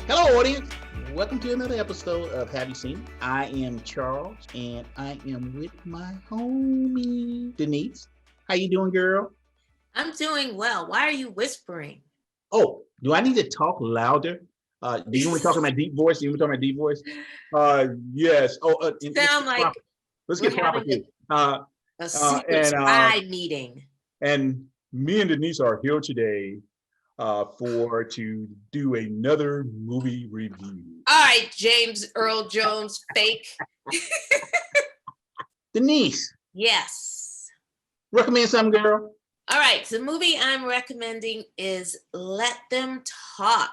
Hello, audience. Welcome to another episode of Have You Seen? I am Charles, and I am with my homie Denise. How you doing, girl? I'm doing well. Why are you whispering? Oh, do I need to talk louder? Do you want to talk in my deep voice? Do you want to talk in my deep voice? Yes. Oh, and let's Sound get proper. like Let's we're get proper having too. Uh, a uh, secret and uh, spy meeting. and me and Denise are here today for to do another movie review. All right, James Earl Jones, fake. Denise, Yes. recommend something, girl. All right, so the movie I'm recommending is Let Them Talk.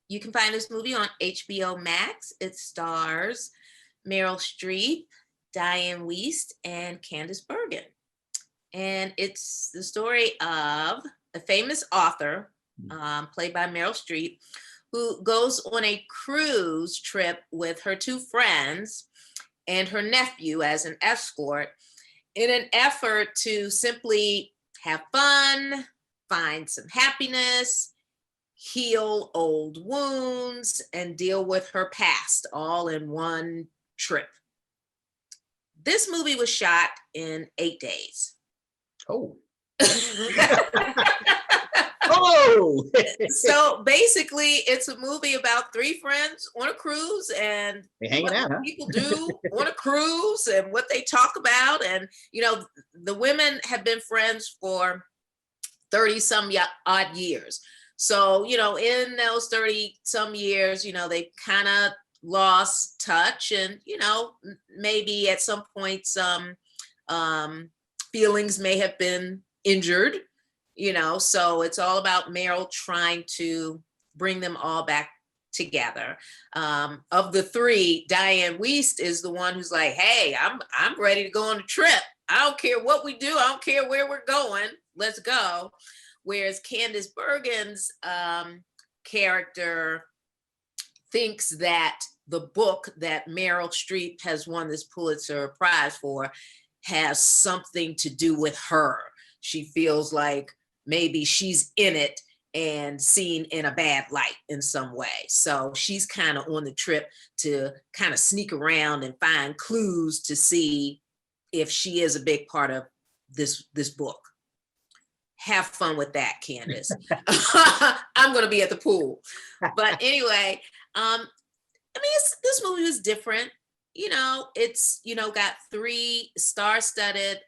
You can find this movie on HBO Max. It stars Meryl Streep, Diane Wiest, and Candice Bergen. And it's the story of a famous author, played by Meryl Streep, who goes on a cruise trip with her two friends and her nephew as an escort in an effort to simply have fun, find some happiness, heal old wounds, and deal with her past all in one trip. This movie was shot in 8 days. Oh. Oh. So basically, it's a movie about three friends on a cruise and hanging out, huh? people do on a cruise and what they talk about. And, the women have been friends for 30 some odd years. So, in those 30 some years, they kind of lost touch and, maybe at some point some feelings may have been injured. So it's all about Meryl trying to bring them all back together. Of the three, Diane Wiest is the one who's like, hey, I'm ready to go on a trip. I don't care what we do. I don't care where we're going. Let's go. Whereas Candice Bergen's character thinks that the book that Meryl Streep has won this Pulitzer Prize for has something to do with her. She feels like maybe she's in it and seen in a bad light in some way. So she's kind of on the trip to kind of sneak around and find clues to see if she is a big part of this book. Have fun with that, Candice. I'm going to be at the pool. But anyway, this movie was different. It's, got three star-studded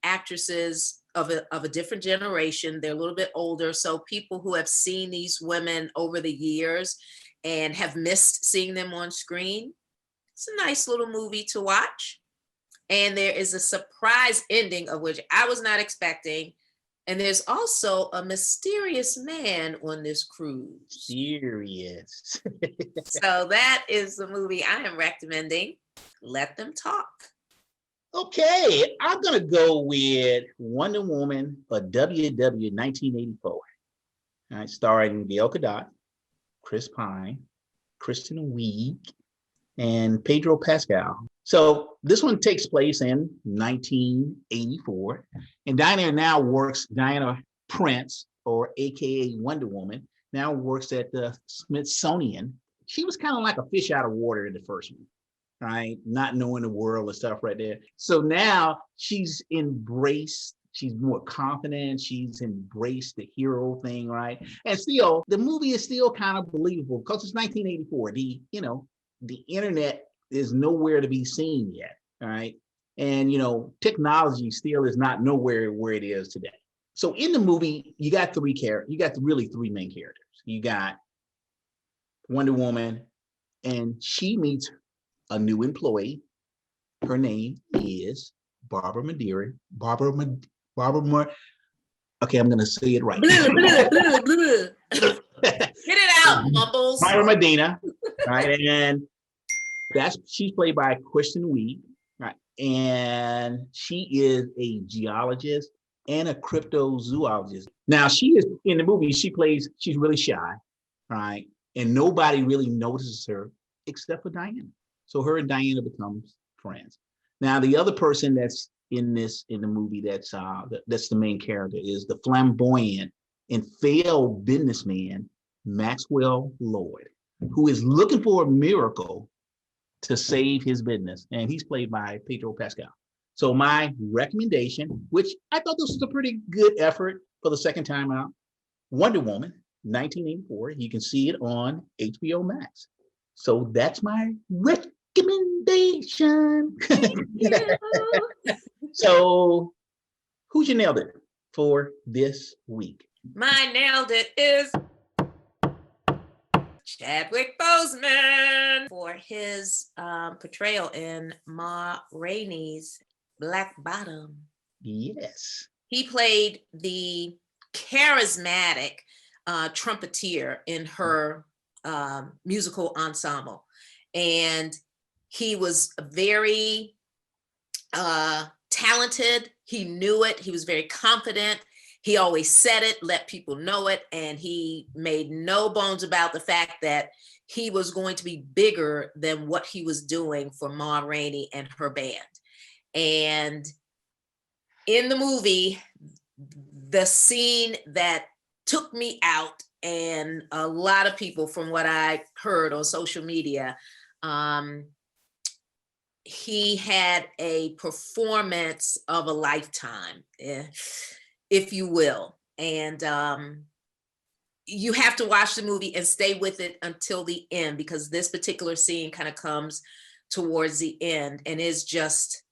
actresses of a different generation. They're a little bit older. So people who have seen these women over the years and have missed seeing them on screen, it's a nice little movie to watch. And there is a surprise ending of which I was not expecting. And there's also a mysterious man on this cruise. Serious. So that is the movie I am recommending. Let Them Talk. Okay, I'm going to go with Wonder Woman for WW 1984. All right, starring Gail Gadot, Chris Pine, Kristen Wiig, and Pedro Pascal. So this one takes place in 1984, and Diana Prince, or AKA Wonder Woman, now works at the Smithsonian. She was kind of like a fish out of water in the first one. Right? Not knowing the world and stuff right there. So now she's embraced, she's more confident, she's embraced the hero thing, right? And still, the movie is still kind of believable because it's 1984. The internet is nowhere to be seen yet, all right? And, technology still is not nowhere where it is today. So in the movie, you got really three main characters. You got Wonder Woman, and she meets a new employee. Her name is Barbara Madeira. Okay, I'm gonna say it right. Get it out, Mumbles. Barbara Medina, right? And she's played by Kristen Wiig, right? And she is a geologist and a cryptozoologist. Now she is in the movie. She's really shy, right? And nobody really notices her except for Diana. So her and Diana becomes friends. Now the other person that's in the movie that's the main character is the flamboyant and failed businessman Maxwell Lord. who is looking for a miracle to save his business. And he's played by Pedro Pascal. So my recommendation, which I thought this was a pretty good effort for the second time out, Wonder Woman, 1984. You can see it on HBO Max. So that's my recommendation. So who's your nailed it for this week? My nailed it is Chadwick Boseman for his portrayal in Ma Rainey's Black Bottom. Yes. He played the charismatic trumpeter in her musical ensemble. And he was very talented. He knew it. He was very confident. He always said it, let people know it. And he made no bones about the fact that he was going to be bigger than what he was doing for Ma Rainey and her band. And in the movie, the scene that took me out, and a lot of people from what I heard on social media, he had a performance of a lifetime, if you will. And you have to watch the movie and stay with it until the end, because this particular scene kind of comes towards the end and is just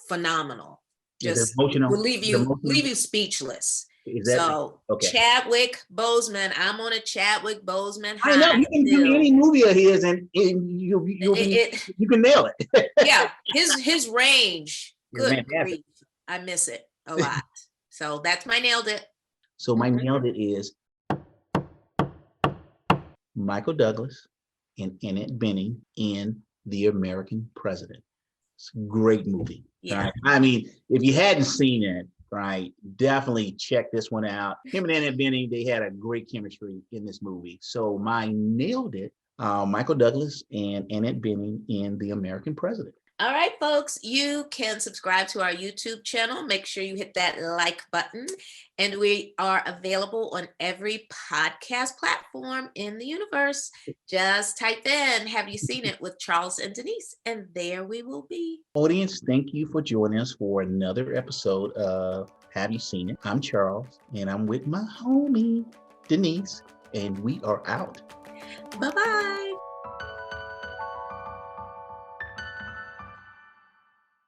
phenomenal. Just will leave you speechless. So okay. Chadwick Boseman, I'm on a Chadwick Boseman. I know you can do any movie of his, and you can nail it. Yeah, his range. Good grief, I miss it a lot. So that's my nailed it. So my nailed it is Michael Douglas and Annette Bening in The American President. It's a great movie. Yeah. Right? I mean, if you hadn't seen it, right, definitely check this one out. Him and Annette Bening, they had a great chemistry in this movie. So my nailed it, Michael Douglas and Annette Bening in The American President. All right, folks, you can subscribe to our YouTube channel. Make sure you hit that like button. And we are available on every podcast platform in the universe. Just type in, have you seen it, with Charles and Denise? And there we will be. Audience, thank you for joining us for another episode of Have You Seen It? I'm Charles, and I'm with my homie, Denise, and we are out. Bye-bye.